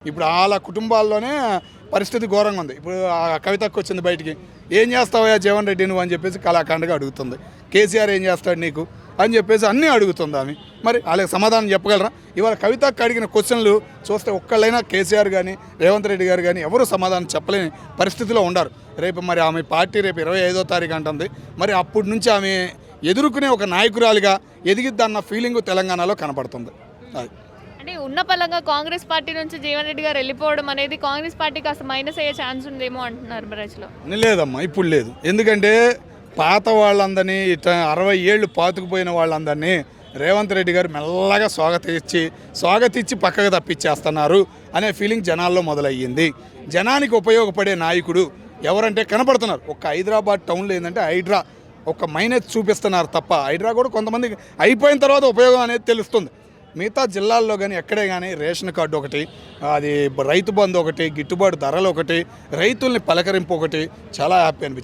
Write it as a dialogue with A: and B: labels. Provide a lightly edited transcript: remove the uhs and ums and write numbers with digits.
A: ఇప్పుడు వాళ్ళ కుటుంబాల్లోనే పరిస్థితి ఘోరంగా ఉంది. ఇప్పుడు ఆ కవితకు వచ్చింది బయటికి, ఏం చేస్తావా జగన్ రెడ్డి నువ్వు అని చెప్పేసి కళాఖండగా అడుగుతుంది. కేసీఆర్ ఏం చేస్తాడు నీకు అని చెప్పేసి అన్నీ అడుగుతుంది ఆమె. మరి వాళ్ళకి సమాధానం చెప్పగలరా? ఇవాళ కవితకు అడిగిన క్వశ్చన్లు చూస్తే ఒక్కళ్ళైనా కేసీఆర్ కానీ రేవంత్ రెడ్డి గారు కానీ ఎవరు సమాధానం చెప్పలేని పరిస్థితిలో ఉన్నారు. రేపు మరి ఆమె పార్టీ రేపు 25వ తారీఖు అంటుంది. మరి అప్పటి నుంచి ఆమె ఎదుర్కొనే ఒక నాయకురాలిగా ఎదిగిద్దన్న ఫీలింగ్ తెలంగాణలో కనపడుతుంది. అది
B: అంటే ఉన్న పలంగా కాంగ్రెస్ పార్టీ నుంచి జీవన్ రెడ్డి గారు వెళ్ళిపోవడం అనేది కాంగ్రెస్ పార్టీకి అసలు మైనస్ అయ్యే ఛాన్స్ ఉందేమో అంటున్నారు బ్రజ్లో.
A: లేదమ్మా, ఇప్పుడు లేదు. ఎందుకంటే పాత వాళ్ళందరినీ 60 ఏళ్ళు పాతుకుపోయిన వాళ్ళందరినీ రేవంత్ రెడ్డి గారు మెల్లగా స్వాగతించి పక్కకు తప్పించేస్తున్నారు అనే ఫీలింగ్ జనాల్లో మొదలయ్యింది. జనానికి ఉపయోగపడే నాయకుడు ఎవరంటే కనపడుతున్నారు. ఒక్క హైదరాబాద్ టౌన్లో ఏంటంటే హైడ్రా ఒక మైనస్ చూపిస్తున్నారు తప్ప, హైడ్రా కూడా కొంతమందికి అయిపోయిన తర్వాత ఉపయోగం అనేది తెలుస్తుంది. మిగతా జిల్లాల్లో కానీ ఎక్కడే కానీ రేషన్ కార్డు ఒకటి, అది రైతు బంధు ఒకటి, గిట్టుబాటు ధరలు ఒకటి, రైతుల్ని పలకరింపు ఒకటి చాలా హ్యాపీ అనిపించింది.